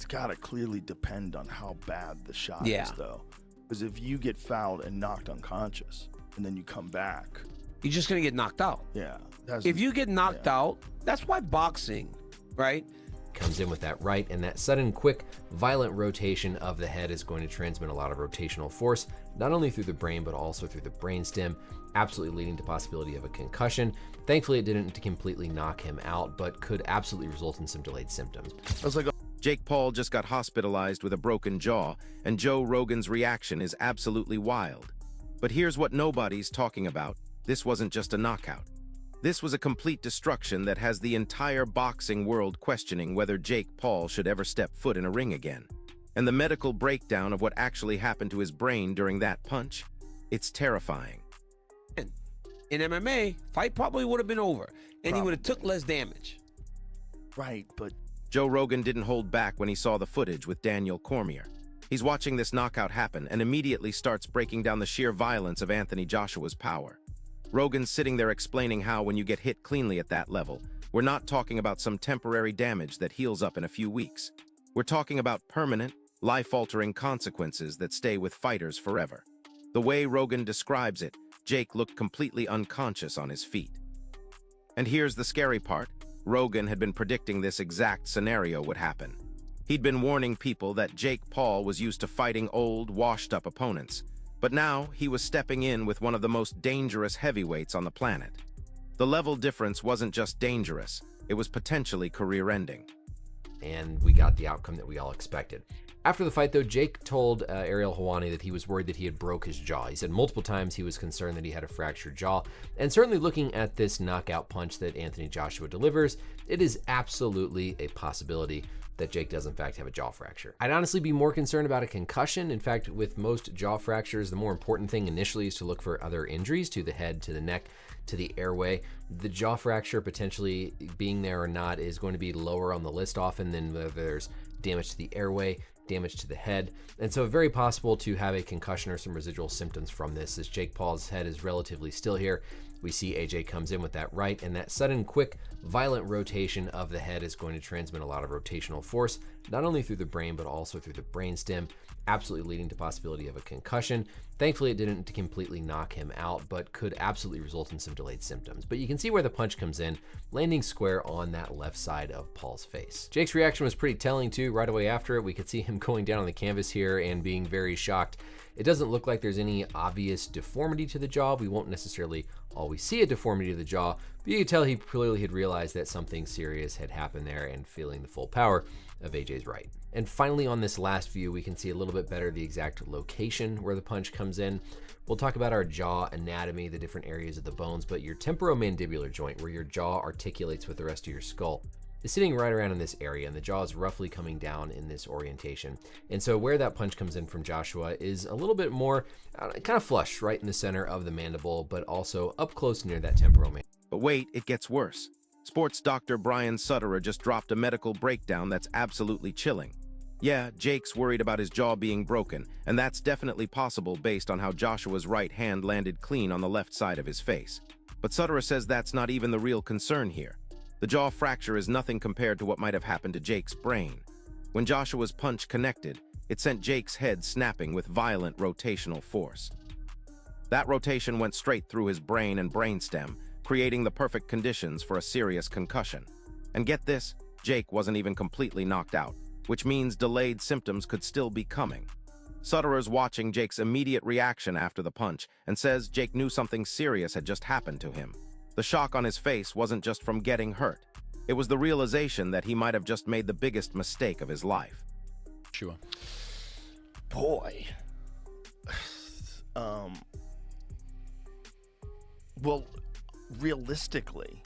it's got to clearly depend on how bad the shot is, though. Because if you get fouled and knocked unconscious and then you come back, you're just going to get knocked out. Yeah. If you get knocked out, that's why boxing, right? Comes in with that right, and that sudden, quick, violent rotation of the head is going to transmit a lot of rotational force, not only through the brain, but also through the brainstem, absolutely leading to possibility of a concussion. Thankfully, it didn't completely knock him out, but could absolutely result in some delayed symptoms. I was like, Jake Paul just got hospitalized with a broken jaw, and Joe Rogan's reaction is absolutely wild. But here's what nobody's talking about. This wasn't just a knockout. This was a complete destruction that has the entire boxing world questioning whether Jake Paul should ever step foot in a ring again. And the medical breakdown of what actually happened to his brain during that punch, it's terrifying. In MMA, fight probably would have been over, and he would have took less damage. Right, but Joe Rogan didn't hold back when he saw the footage with Daniel Cormier. He's watching this knockout happen and immediately starts breaking down the sheer violence of Anthony Joshua's power. Rogan's sitting there explaining how when you get hit cleanly at that level, we're not talking about some temporary damage that heals up in a few weeks. We're talking about permanent, life-altering consequences that stay with fighters forever. The way Rogan describes it, Jake looked completely unconscious on his feet. And here's the scary part. Rogan had been predicting this exact scenario would happen. He'd been warning people that Jake Paul was used to fighting old, washed-up opponents. But now he was stepping in with one of the most dangerous heavyweights on the planet. The level difference wasn't just dangerous, it was potentially career-ending. And we got the outcome that we all expected. After the fight, though, Jake told Ariel Helwani that he was worried that he had broke his jaw. He said multiple times he was concerned that he had a fractured jaw. And certainly looking at this knockout punch that Anthony Joshua delivers, it is absolutely a possibility that Jake does in fact have a jaw fracture. I'd honestly be more concerned about a concussion. In fact, with most jaw fractures, the more important thing initially is to look for other injuries to the head, to the neck, to the airway. The jaw fracture potentially being there or not is going to be lower on the list often than whether there's damage to the airway, damage to the head. And so very possible to have a concussion or some residual symptoms from this, as Jake Paul's head is relatively still here. We see AJ comes in with that right, and that sudden, quick, violent rotation of the head is going to transmit a lot of rotational force, not only through the brain, but also through the brainstem, absolutely leading to possibility of a concussion. Thankfully, it didn't completely knock him out, but could absolutely result in some delayed symptoms. But you can see where the punch comes in, landing square on that left side of Paul's face. Jake's reaction was pretty telling too. Right away after it, we could see him going down on the canvas here and being very shocked. It doesn't look like there's any obvious deformity to the jaw. We won't necessarily always see a deformity to the jaw, but you could tell he clearly had realized that something serious had happened there and feeling the full power of AJ's right. And finally, on this last view, we can see a little bit better the exact location where the punch comes in. We'll talk about our jaw anatomy, the different areas of the bones, but your temporomandibular joint, where your jaw articulates with the rest of your skull, is sitting right around in this area, and the jaw is roughly coming down in this orientation. And so where that punch comes in from Joshua is a little bit more kind of flush right in the center of the mandible, but also up close near that temporal mandible. But wait, it gets worse. Sports doctor Brian Sutterer just dropped a medical breakdown that's absolutely chilling. Yeah, Jake's worried about his jaw being broken, and that's definitely possible based on how Joshua's right hand landed clean on the left side of his face. But Sutterer says that's not even the real concern here. The jaw fracture is nothing compared to what might have happened to Jake's brain. When Joshua's punch connected, it sent Jake's head snapping with violent rotational force. That rotation went straight through his brain and brainstem, creating the perfect conditions for a serious concussion. And get this, Jake wasn't even completely knocked out, which means delayed symptoms could still be coming. Sutterer's watching Jake's immediate reaction after the punch and says Jake knew something serious had just happened to him. The shock on his face wasn't just from getting hurt. It was the realization that he might have just made the biggest mistake of his life. Sure. Boy. Well, realistically,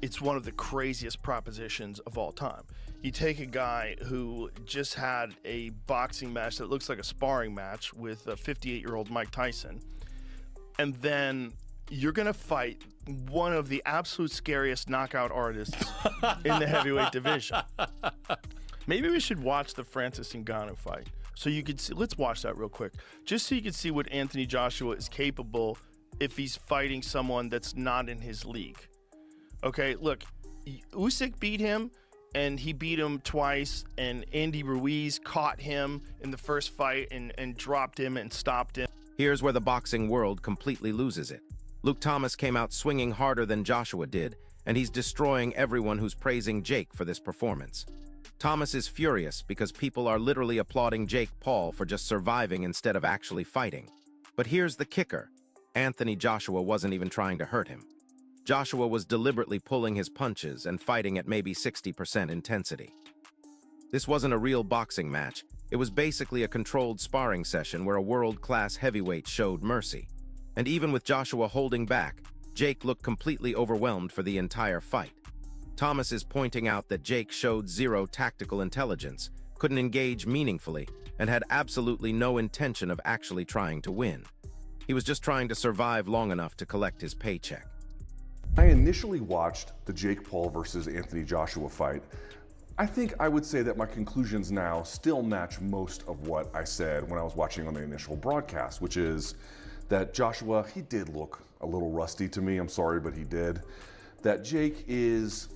it's one of the craziest propositions of all time. You take a guy who just had a boxing match that looks like a sparring match with a 58-year-old Mike Tyson, and then you're going to fight one of the absolute scariest knockout artists in the heavyweight division. Maybe we should watch the Francis Ngannou fight so you could see. Let's watch that real quick, just so you can see what Anthony Joshua is capable if he's fighting someone that's not in his league. Okay, look, Usyk beat him and he beat him twice, and Andy Ruiz caught him in the first fight and dropped him and stopped him. Here's where the boxing world completely loses it. Luke Thomas came out swinging harder than Joshua did, and he's destroying everyone who's praising Jake for this performance. Thomas is furious because people are literally applauding Jake Paul for just surviving instead of actually fighting. But here's the kicker. Anthony Joshua wasn't even trying to hurt him. Joshua was deliberately pulling his punches and fighting at maybe 60% intensity. This wasn't a real boxing match. It was basically a controlled sparring session where a world-class heavyweight showed mercy. And even with Joshua holding back, Jake looked completely overwhelmed for the entire fight. Thomas is pointing out that Jake showed zero tactical intelligence, couldn't engage meaningfully, and had absolutely no intention of actually trying to win. He was just trying to survive long enough to collect his paycheck. I initially watched the Jake Paul versus Anthony Joshua fight. I think I would say that my conclusions now still match most of what I said when I was watching on the initial broadcast, which is that Joshua, he did look a little rusty to me. I'm sorry, but he did. That Jake is,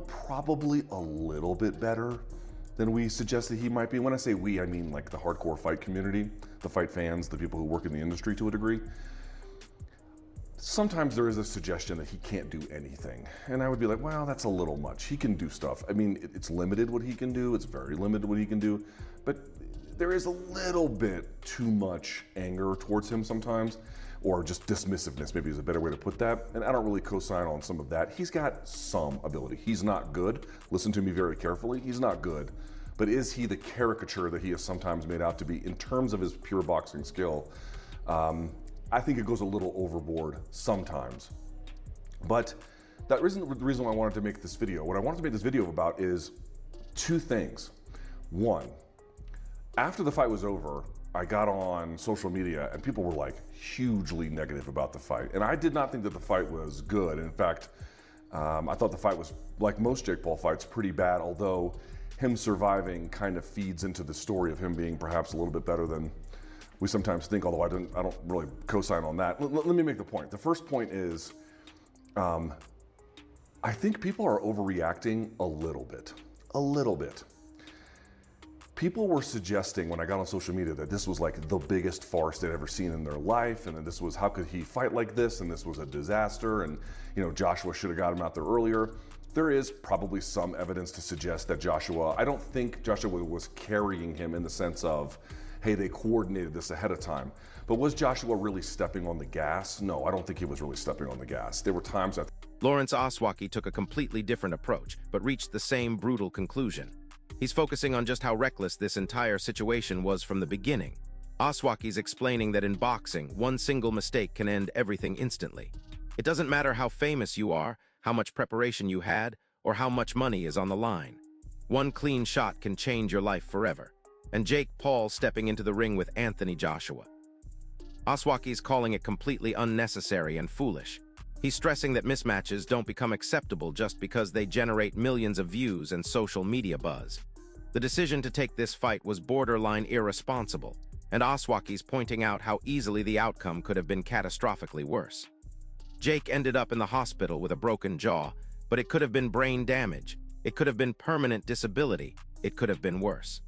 probably a little bit better than we suggested he might be. When I say we, I mean like the hardcore fight community, the fight fans, the people who work in the industry to a degree. Sometimes there is a suggestion that he can't do anything. And I would be like, well, that's a little much. He can do stuff. I mean, it's limited what he can do. It's very limited what he can do. But there is a little bit too much anger towards him sometimes, or just dismissiveness, maybe is a better way to put that. And I don't really co-sign on some of that. He's got some ability. He's not good. Listen to me very carefully. He's not good. But is he the caricature that he is sometimes made out to be in terms of his pure boxing skill? I think it goes a little overboard sometimes. But that isn't the reason why I wanted to make this video. What I wanted to make this video about is two things. One, after the fight was over, I got on social media and people were like hugely negative about the fight. And I did not think that the fight was good. In fact, I thought the fight was, like most Jake Paul fights, pretty bad, although him surviving kind of feeds into the story of him being perhaps a little bit better than we sometimes think, although I don't really co-sign on that. Let me make the point. The first point is, I think people are overreacting a little bit. People were suggesting when I got on social media that this was like the biggest farce they'd ever seen in their life, and that this was, how could he fight like this, and this was a disaster, and Joshua should have got him out there earlier. There is probably some evidence to suggest that I don't think Joshua was carrying him in the sense of, hey, they coordinated this ahead of time. But was Joshua really stepping on the gas? No, I don't think he was really stepping on the gas. There were times that Lawrence Oswaki took a completely different approach, but reached the same brutal conclusion. He's focusing on just how reckless this entire situation was from the beginning. Oswaki's explaining that in boxing, one single mistake can end everything instantly. It doesn't matter how famous you are, how much preparation you had, or how much money is on the line. One clean shot can change your life forever. And Jake Paul stepping into the ring with Anthony Joshua. Oswaki's calling it completely unnecessary and foolish. He's stressing that mismatches don't become acceptable just because they generate millions of views and social media buzz. The decision to take this fight was borderline irresponsible, and Oswaki's pointing out how easily the outcome could have been catastrophically worse. Jake ended up in the hospital with a broken jaw, but it could have been brain damage. It could have been permanent disability. It could have been worse.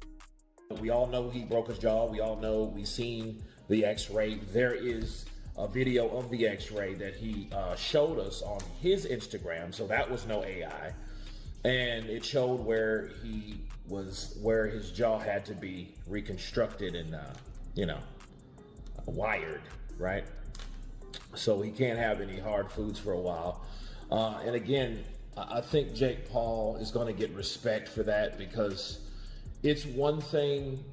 We all know he broke his jaw. We all know we've seen the x-ray. There is a video of the x-ray that he showed us on his Instagram, so that was no AI. And it showed where his jaw had to be reconstructed and, wired, right? So he can't have any hard foods for a while. And again, I think Jake Paul is going to get respect for that, because it's one thing,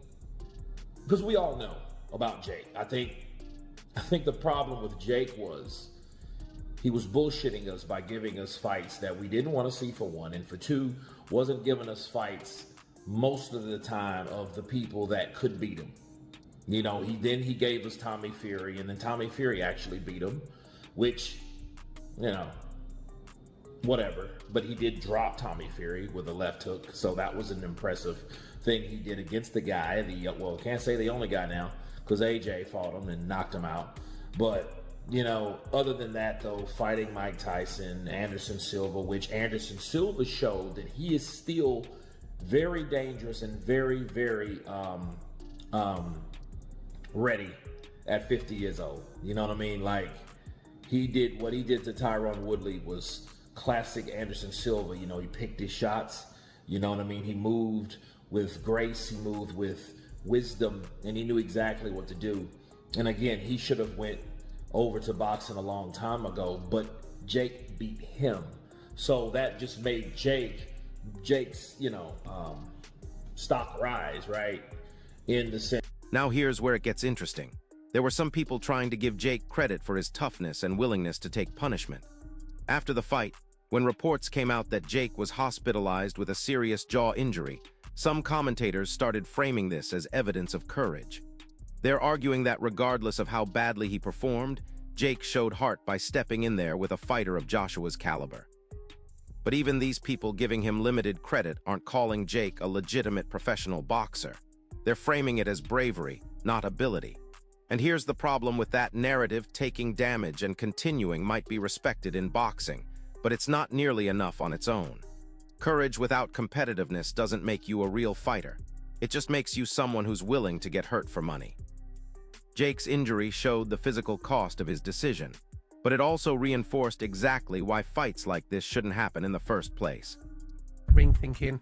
because we all know about Jake. I think the problem with Jake was he was bullshitting us by giving us fights that we didn't want to see, for one, and for two, wasn't giving us fights most of the time of the people that could beat him. He gave us Tommy Fury, and then Tommy Fury actually beat him, which, whatever. But he did drop Tommy Fury with a left hook, so that was an impressive thing he did against the guy. Can't say the only guy now, because AJ fought him and knocked him out. But Other than that, though, fighting Mike Tyson, Anderson Silva, which Anderson Silva showed that he is still very dangerous and very, very ready at 50 years old. You know what I mean? Like, what he did to Tyron Woodley was classic Anderson Silva. He picked his shots. You know what I mean? He moved with grace, he moved with wisdom, and he knew exactly what to do. And again, he should have went over to boxing a long time ago, but Jake beat him. So that just made Jake's, stock rise, right? In the sense. Now here's where it gets interesting. There were some people trying to give Jake credit for his toughness and willingness to take punishment. After the fight, when reports came out that Jake was hospitalized with a serious jaw injury, some commentators started framing this as evidence of courage. They're arguing that regardless of how badly he performed, Jake showed heart by stepping in there with a fighter of Joshua's caliber. But even these people giving him limited credit aren't calling Jake a legitimate professional boxer. They're framing it as bravery, not ability. And here's the problem with that narrative: taking damage and continuing might be respected in boxing, but it's not nearly enough on its own. Courage without competitiveness doesn't make you a real fighter. It just makes you someone who's willing to get hurt for money. Jake's injury showed the physical cost of his decision, but it also reinforced exactly why fights like this shouldn't happen in the first place. Ring thinking,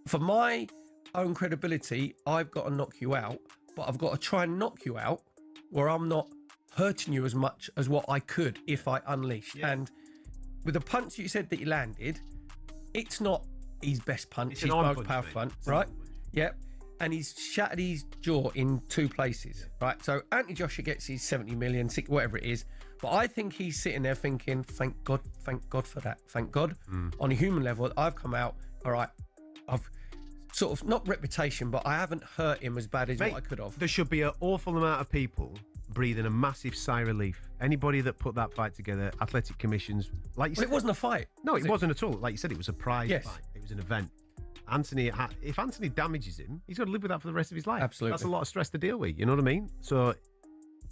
for my own credibility, I've got to knock you out, but I've got to try and knock you out where I'm not hurting you as much as what I could if I unleashed. Yeah. And with the punch you said that he landed, it's not his best punch, it's his most powerful punch, right? Yep. And he's shattered his jaw in 2 places, right? So Anthony Joshua gets his 70 million, whatever it is. But I think he's sitting there thinking, thank God for that. Thank God. On a human level, I've come out, all right, I've sort of, not reputation, but I haven't hurt him as bad as what I could have. There should be an awful amount of people breathing a massive sigh of relief. Anybody that put that fight together, athletic commissions, like you said. It wasn't a fight. No, it wasn't at all. Like you said, it was a prize fight. It was an event. If Anthony damages him, he's got to live with that for the rest of his life. Absolutely. That's a lot of stress to deal with, you know what I mean? So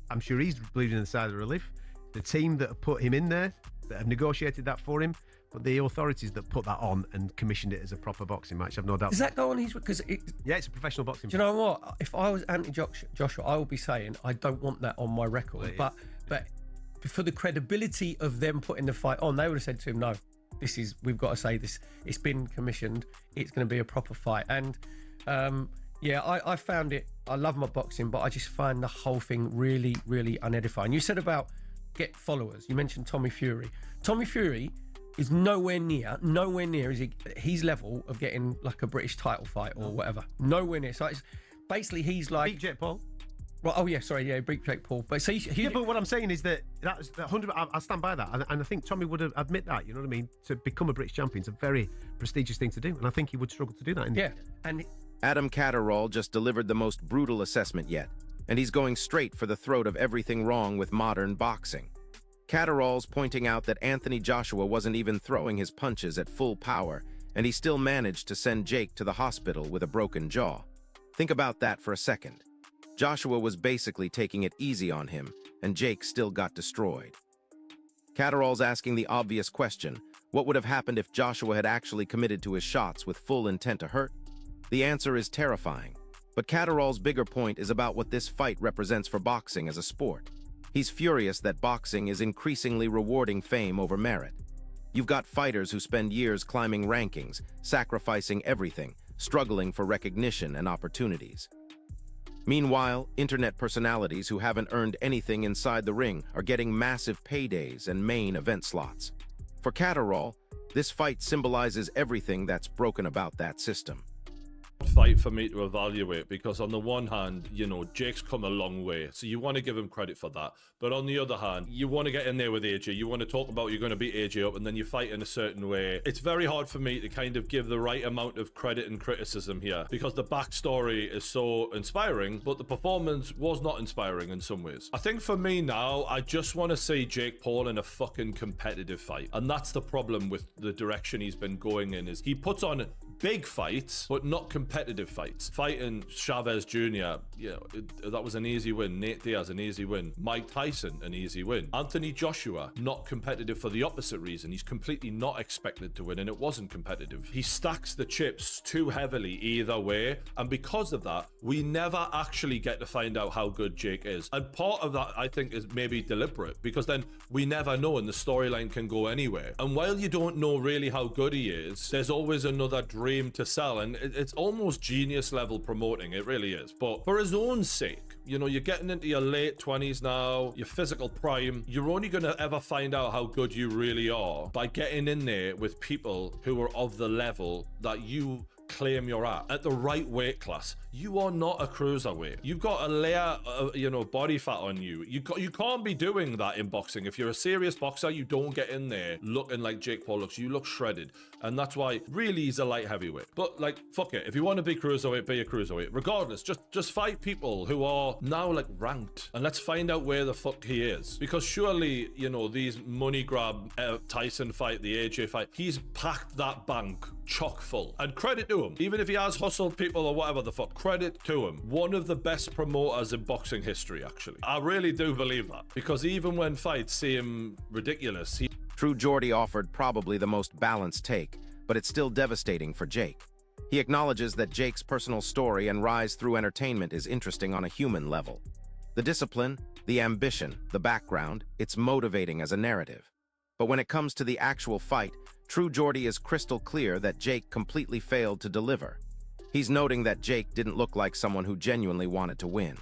I'm sure he's bleeding inside of relief. The team that have put him in there, that have negotiated that for him, but the authorities that put that on and commissioned it as a proper boxing match, I've no doubt. Does that go on his... Yeah, it's a professional boxing match. Do you know what? If I was Anthony Joshua, I would be saying, I don't want that on my record. But for the credibility of them putting the fight on, they would have said to him, no, we've got to say this. It's been commissioned. It's going to be a proper fight. And I found it, I love my boxing, but I just find the whole thing really, really unedifying. You said about get followers. You mentioned Tommy Fury. Tommy Fury is nowhere near his level of getting like a British title fight or whatever. Nowhere near. So it's basically he's like... Beat Jake Paul. Well, beat Jake Paul. But so but what I'm saying is that 100. I stand by that, and I think Tommy would admit that. You know what I mean? To become a British champion is a very prestigious thing to do, and I think he would struggle to do that. And Adam Catterall just delivered the most brutal assessment yet, and he's going straight for the throat of everything wrong with modern boxing. Catterall's pointing out that Anthony Joshua wasn't even throwing his punches at full power, and he still managed to send Jake to the hospital with a broken jaw. Think about that for a second. Joshua was basically taking it easy on him, and Jake still got destroyed. Catterall's asking the obvious question: what would have happened if Joshua had actually committed to his shots with full intent to hurt? The answer is terrifying, but Catterall's bigger point is about what this fight represents for boxing as a sport. He's furious that boxing is increasingly rewarding fame over merit. You've got fighters who spend years climbing rankings, sacrificing everything, struggling for recognition and opportunities. Meanwhile, internet personalities who haven't earned anything inside the ring are getting massive paydays and main event slots. For Catterall, this fight symbolizes everything that's broken about that system. Fight for me to evaluate, because on the one hand, Jake's come a long way, so you want to give him credit for that. But on the other hand, you want to get in there with AJ. You want to talk about you're going to beat AJ up, and then you fight in a certain way. It's very hard for me to kind of give the right amount of credit and criticism here, because the backstory is so inspiring, but the performance was not inspiring in some ways. I think for me now, I just want to see Jake Paul in a fucking competitive fight, and that's the problem with the direction he's been going in. Is he puts on big fights, but not competitive fights. Fighting Chavez Jr., that was an easy win. Nate Diaz, an easy win. Mike Tyson, an easy win. Anthony Joshua, not competitive for the opposite reason. He's completely not expected to win, and it wasn't competitive. He stacks the chips too heavily either way, and because of that, we never actually get to find out how good Jake is. And part of that, I think, is maybe deliberate, because then we never know, and the storyline can go anywhere. And while you don't know really how good he is, there's always another dream to sell, and it's almost genius level promoting. It really is. But for his own sake, you're getting into your late 20s now, your physical prime. You're only going to ever find out how good you really are by getting in there with people who are of the level that you claim you're at the right weight class. You are not a cruiserweight. You've got a layer of body fat on you. You can't be doing that in boxing. If you're a serious boxer, you don't get in there looking like Jake Paul looks. You look shredded, and that's why really he's a light heavyweight. But like, fuck it, if you want to be cruiserweight, be a cruiserweight. Regardless, just fight people who are now like ranked, and let's find out where the fuck he is. Because surely these money grab Tyson fight, the AJ fight, he's packed that bank chock full, and credit to him. Even if he has hustled people or whatever the fuck, credit to him. One of the best promoters in boxing history, actually. I really do believe that, because even when fights seem ridiculous, True Geordie offered probably the most balanced take, but it's still devastating for Jake. He acknowledges that Jake's personal story and rise through entertainment is interesting on a human level. The discipline, the ambition, the background, it's motivating as a narrative. But when it comes to the actual fight, True Geordie is crystal clear that Jake completely failed to deliver. He's noting that Jake didn't look like someone who genuinely wanted to win.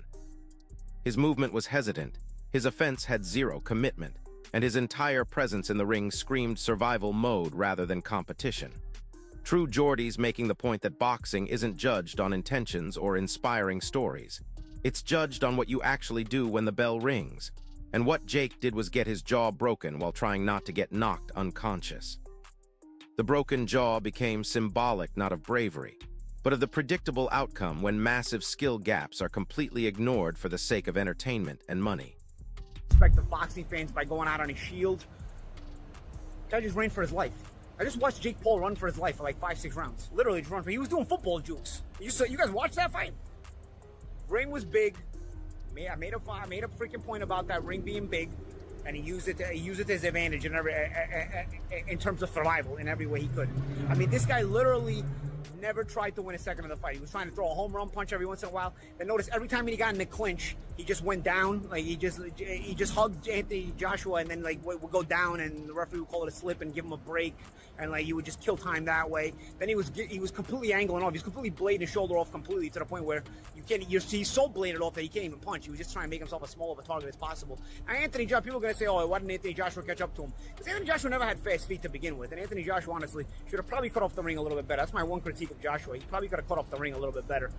His movement was hesitant, his offense had zero commitment, and his entire presence in the ring screamed survival mode rather than competition. True Geordie's making the point that boxing isn't judged on intentions or inspiring stories. It's judged on what you actually do when the bell rings. And what Jake did was get his jaw broken while trying not to get knocked unconscious. The broken jaw became symbolic not of bravery, but of the predictable outcome when massive skill gaps are completely ignored for the sake of entertainment and money. Respect the boxing fans by going out on his shield. Guy just ran for his life. I just watched Jake Paul run for his life for like 5-6 rounds. Literally just run for. He was doing football jukes. You guys watched that fight? Ring was big. I made a freaking point about that ring being big, and he used it to his advantage in terms of survival in every way he could. I mean, this guy literally never tried to win a second of the fight. He was trying to throw a home run punch every once in a while. And notice every time he got in the clinch, he just went down. Like he just hugged Anthony Joshua, and then like would go down, and the referee would call it a slip and give him a break, and like he would just kill time that way. Then he was completely angling off. He was completely blading his shoulder off completely to the point where he's so bladed off that he can't even punch. He was just trying to make himself as small of a target as possible. Now Anthony Joshua, people are gonna say, oh, why didn't Anthony Joshua catch up to him? Because Anthony Joshua never had fast feet to begin with, and Anthony Joshua honestly should have probably cut off the ring a little bit better. That's my one critique of Joshua. He probably could have cut off the ring a little bit better.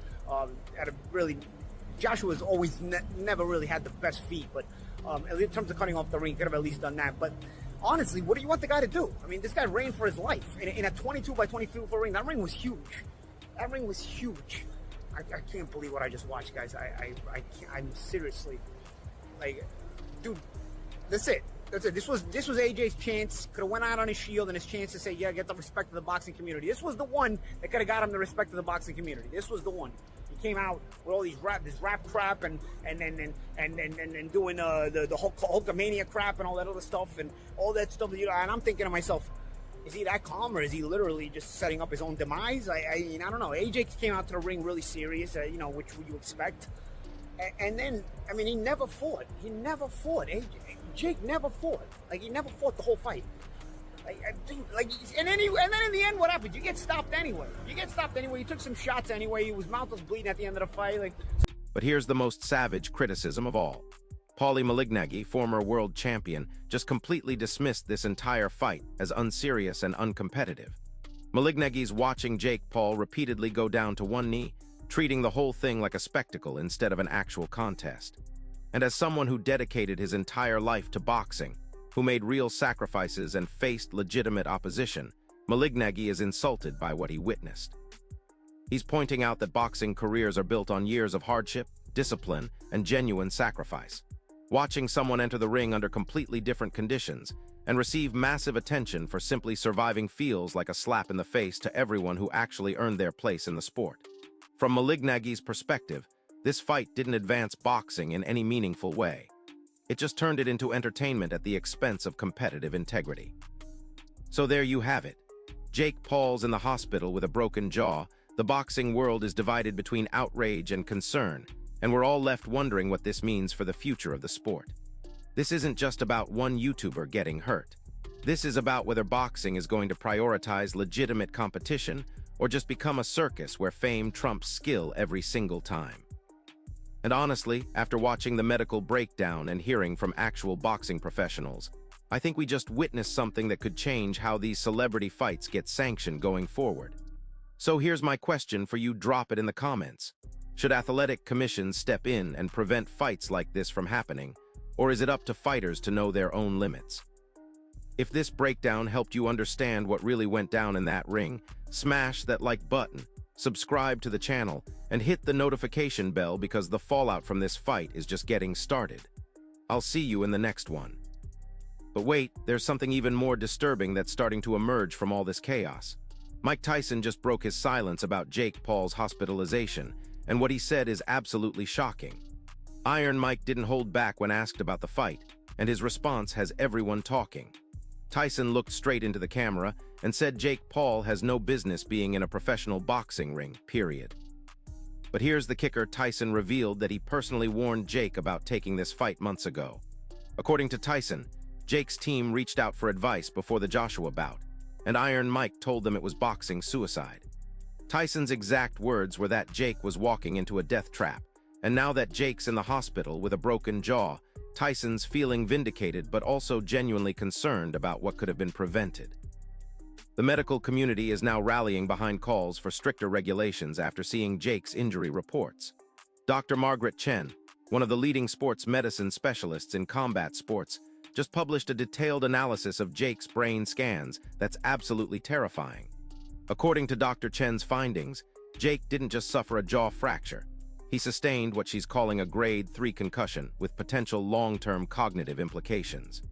Joshua's always never really had the best feet, but in terms of cutting off the ring, he could have at least done that. But honestly, what do you want the guy to do? I mean, this guy ran for his life in a 22 by 22 foot ring. That ring was huge. That ring was huge. I can't believe what I just watched, guys. I'm seriously, like, dude, that's it. That's it. This was AJ's chance. Could have went out on his shield and his chance to say, yeah, get the respect of the boxing community. This was the one that could have got him the respect of the boxing community. This was the one. He came out with all this rap crap and doing the Hulkamania crap and all that other stuff and all that stuff. And I'm thinking to myself, is he that calm, or is he literally just setting up his own demise? I don't know. AJ came out to the ring really serious, which would you expect? And then, I mean, he never fought. Jake never fought. Like, he never fought the whole fight. And then in the end, what happened? You get stopped anyway. You took some shots anyway. His mouth was bleeding at the end of the fight. But here's the most savage criticism of all. Paulie Malignaggi, former world champion, just completely dismissed this entire fight as unserious and uncompetitive. Malignaggi's watching Jake Paul repeatedly go down to one knee, treating the whole thing like a spectacle instead of an actual contest. And as someone who dedicated his entire life to boxing, who made real sacrifices and faced legitimate opposition, Malignaggi is insulted by what he witnessed. He's pointing out that boxing careers are built on years of hardship, discipline, and genuine sacrifice. Watching someone enter the ring under completely different conditions, and receive massive attention for simply surviving feels like a slap in the face to everyone who actually earned their place in the sport. From Malignagi's perspective, this fight didn't advance boxing in any meaningful way. It just turned it into entertainment at the expense of competitive integrity. So there you have it. Jake Paul's in the hospital with a broken jaw. The boxing world is divided between outrage and concern, and we're all left wondering what this means for the future of the sport. This isn't just about one YouTuber getting hurt. This is about whether boxing is going to prioritize legitimate competition or just become a circus where fame trumps skill every single time. And honestly, after watching the medical breakdown and hearing from actual boxing professionals, I think we just witnessed something that could change how these celebrity fights get sanctioned going forward. So here's my question for you, drop it in the comments. Should athletic commissions step in and prevent fights like this from happening, or is it up to fighters to know their own limits? If this breakdown helped you understand what really went down in that ring, smash that like button, subscribe to the channel, and hit the notification bell because the fallout from this fight is just getting started. I'll see you in the next one. But wait, there's something even more disturbing that's starting to emerge from all this chaos. Mike Tyson just broke his silence about Jake Paul's hospitalization, and what he said is absolutely shocking. Iron Mike didn't hold back when asked about the fight, and his response has everyone talking. Tyson looked straight into the camera and said Jake Paul has no business being in a professional boxing ring, period. But here's the kicker: Tyson revealed that he personally warned Jake about taking this fight months ago. According to Tyson, Jake's team reached out for advice before the Joshua bout, and Iron Mike told them it was boxing suicide. Tyson's exact words were that Jake was walking into a death trap, and now that Jake's in the hospital with a broken jaw, Tyson's feeling vindicated but also genuinely concerned about what could have been prevented. The medical community is now rallying behind calls for stricter regulations after seeing Jake's injury reports. Dr. Margaret Chen, one of the leading sports medicine specialists in combat sports, just published a detailed analysis of Jake's brain scans that's absolutely terrifying. According to Dr. Chen's findings, Jake didn't just suffer a jaw fracture. He sustained what she's calling a grade 3 concussion with potential long-term cognitive implications.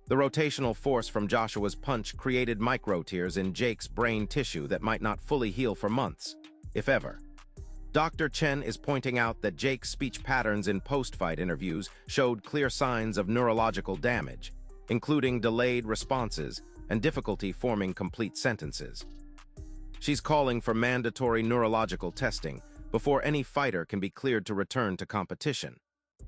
The rotational force from Joshua's punch created micro-tears in Jake's brain tissue that might not fully heal for months, if ever. Dr. Chen is pointing out that Jake's speech patterns in post-fight interviews showed clear signs of neurological damage, including delayed responses and difficulty forming complete sentences. She's calling for mandatory neurological testing before any fighter can be cleared to return to competition.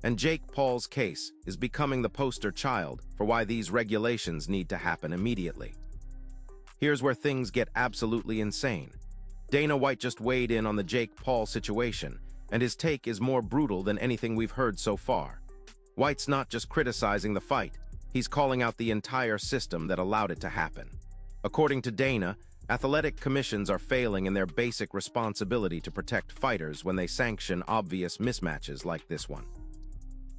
And Jake Paul's case is becoming the poster child for why these regulations need to happen immediately. Here's where things get absolutely insane. Dana White just weighed in on the Jake Paul situation, and his take is more brutal than anything we've heard so far. White's not just criticizing the fight, he's calling out the entire system that allowed it to happen. According to Dana, athletic commissions are failing in their basic responsibility to protect fighters when they sanction obvious mismatches like this one.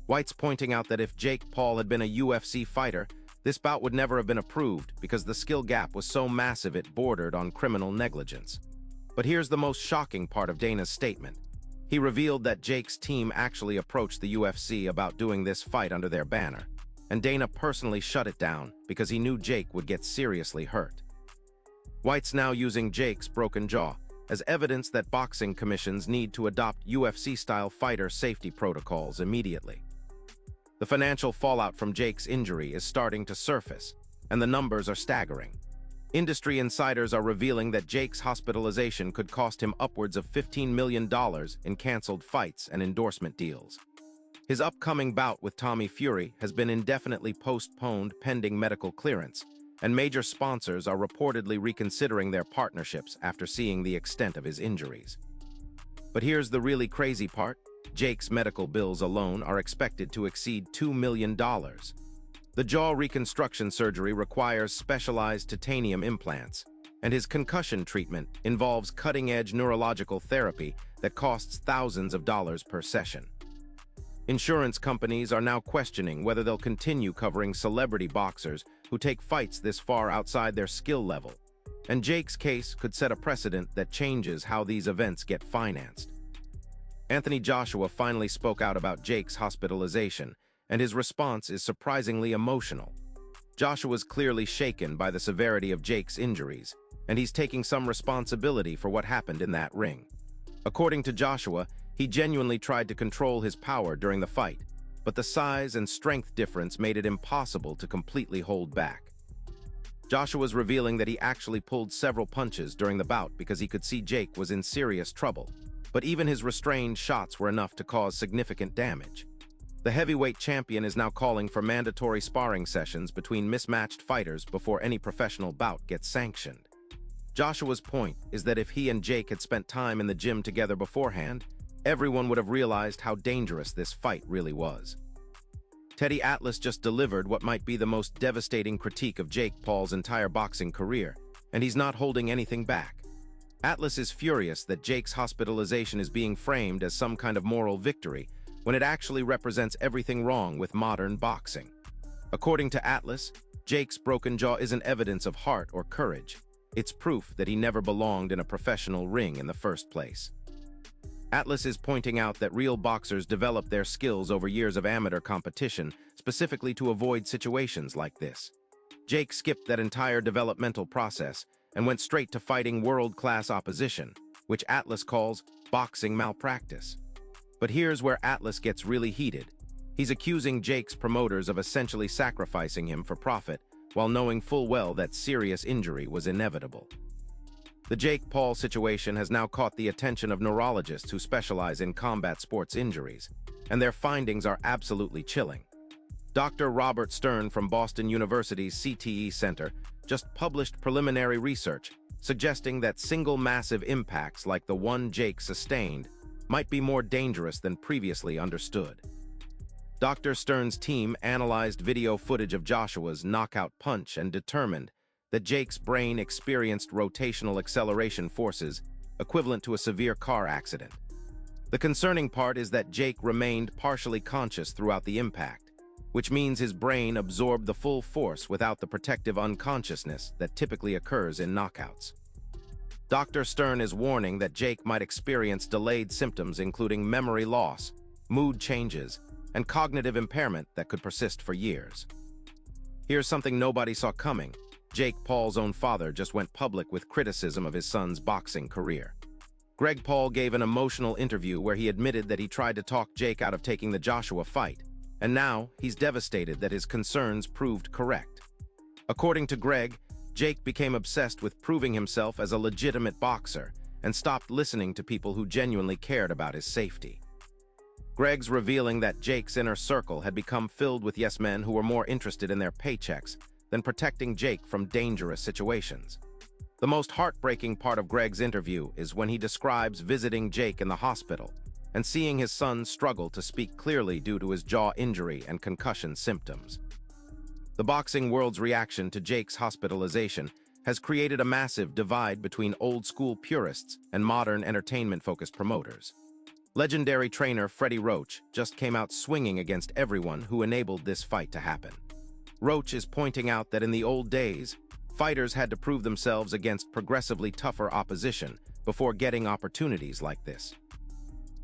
White's pointing out that if Jake Paul had been a UFC fighter, this bout would never have been approved because the skill gap was so massive it bordered on criminal negligence. But here's the most shocking part of Dana's statement. He revealed that Jake's team actually approached the UFC about doing this fight under their banner, and Dana personally shut it down because he knew Jake would get seriously hurt. White's now using Jake's broken jaw as evidence that boxing commissions need to adopt UFC-style fighter safety protocols immediately. The financial fallout from Jake's injury is starting to surface, and the numbers are staggering. Industry insiders are revealing that Jake's hospitalization could cost him upwards of $15 million in canceled fights and endorsement deals. His upcoming bout with Tommy Fury has been indefinitely postponed pending medical clearance, and major sponsors are reportedly reconsidering their partnerships after seeing the extent of his injuries. But here's the really crazy part. Jake's medical bills alone are expected to exceed $2 million. The jaw reconstruction surgery requires specialized titanium implants, and his concussion treatment involves cutting-edge neurological therapy that costs thousands of dollars per session. Insurance companies are now questioning whether they'll continue covering celebrity boxers who take fights this far outside their skill level, and Jake's case could set a precedent that changes how these events get financed. Anthony Joshua finally spoke out about Jake's hospitalization, and his response is surprisingly emotional. Joshua's clearly shaken by the severity of Jake's injuries, and he's taking some responsibility for what happened in that ring. According to Joshua, he genuinely tried to control his power during the fight, but the size and strength difference made it impossible to completely hold back. Joshua's revealing that he actually pulled several punches during the bout because he could see Jake was in serious trouble, but even his restrained shots were enough to cause significant damage. The heavyweight champion is now calling for mandatory sparring sessions between mismatched fighters before any professional bout gets sanctioned. Joshua's point is that if he and Jake had spent time in the gym together beforehand, everyone would have realized how dangerous this fight really was. Teddy Atlas just delivered what might be the most devastating critique of Jake Paul's entire boxing career, and he's not holding anything back. Atlas is furious that Jake's hospitalization is being framed as some kind of moral victory, when it actually represents everything wrong with modern boxing. According to Atlas, Jake's broken jaw isn't evidence of heart or courage. It's proof that he never belonged in a professional ring in the first place. Atlas is pointing out that real boxers develop their skills over years of amateur competition, specifically to avoid situations like this. Jake skipped that entire developmental process and went straight to fighting world-class opposition, which Atlas calls boxing malpractice. But here's where Atlas gets really heated. He's accusing Jake's promoters of essentially sacrificing him for profit, while knowing full well that serious injury was inevitable. The Jake Paul situation has now caught the attention of neurologists who specialize in combat sports injuries, and their findings are absolutely chilling. Dr. Robert Stern from Boston University's CTE Center just published preliminary research suggesting that single massive impacts like the one Jake sustained might be more dangerous than previously understood. Dr. Stern's team analyzed video footage of Joshua's knockout punch and determined that Jake's brain experienced rotational acceleration forces equivalent to a severe car accident. The concerning part is that Jake remained partially conscious throughout the impact, which means his brain absorbed the full force without the protective unconsciousness that typically occurs in knockouts. Dr. Stern is warning that Jake might experience delayed symptoms including memory loss, mood changes, and cognitive impairment that could persist for years. Here's something nobody saw coming. Jake Paul's own father just went public with criticism of his son's boxing career. Greg Paul gave an emotional interview where he admitted that he tried to talk Jake out of taking the Joshua fight, and now he's devastated that his concerns proved correct. According to Greg, Jake became obsessed with proving himself as a legitimate boxer and stopped listening to people who genuinely cared about his safety. Greg's revealing that Jake's inner circle had become filled with yes men who were more interested in their paychecks than protecting Jake from dangerous situations. The most heartbreaking part of Greg's interview is when he describes visiting Jake in the hospital and seeing his son struggle to speak clearly due to his jaw injury and concussion symptoms. The boxing world's reaction to Jake's hospitalization has created a massive divide between old-school purists and modern entertainment-focused promoters. Legendary trainer Freddie Roach just came out swinging against everyone who enabled this fight to happen. Roach is pointing out that in the old days, fighters had to prove themselves against progressively tougher opposition before getting opportunities like this.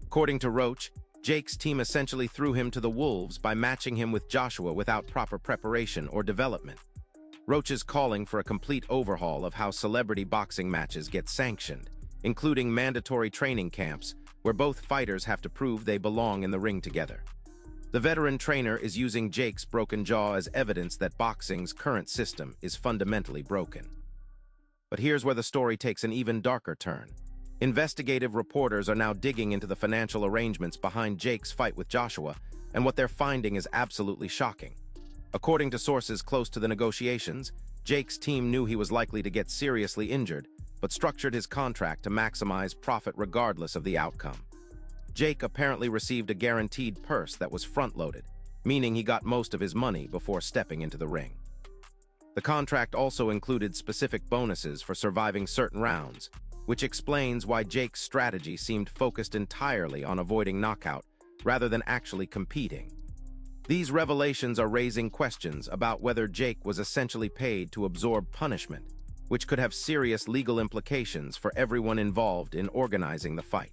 According to Roach, Jake's team essentially threw him to the wolves by matching him with Joshua without proper preparation or development. Roach is calling for a complete overhaul of how celebrity boxing matches get sanctioned, including mandatory training camps where both fighters have to prove they belong in the ring together. The veteran trainer is using Jake's broken jaw as evidence that boxing's current system is fundamentally broken. But here's where the story takes an even darker turn. Investigative reporters are now digging into the financial arrangements behind Jake's fight with Joshua, and what they're finding is absolutely shocking. According to sources close to the negotiations, Jake's team knew he was likely to get seriously injured, but structured his contract to maximize profit regardless of the outcome. Jake apparently received a guaranteed purse that was front-loaded, meaning he got most of his money before stepping into the ring. The contract also included specific bonuses for surviving certain rounds, which explains why Jake's strategy seemed focused entirely on avoiding knockout rather than actually competing. These revelations are raising questions about whether Jake was essentially paid to absorb punishment, which could have serious legal implications for everyone involved in organizing the fight.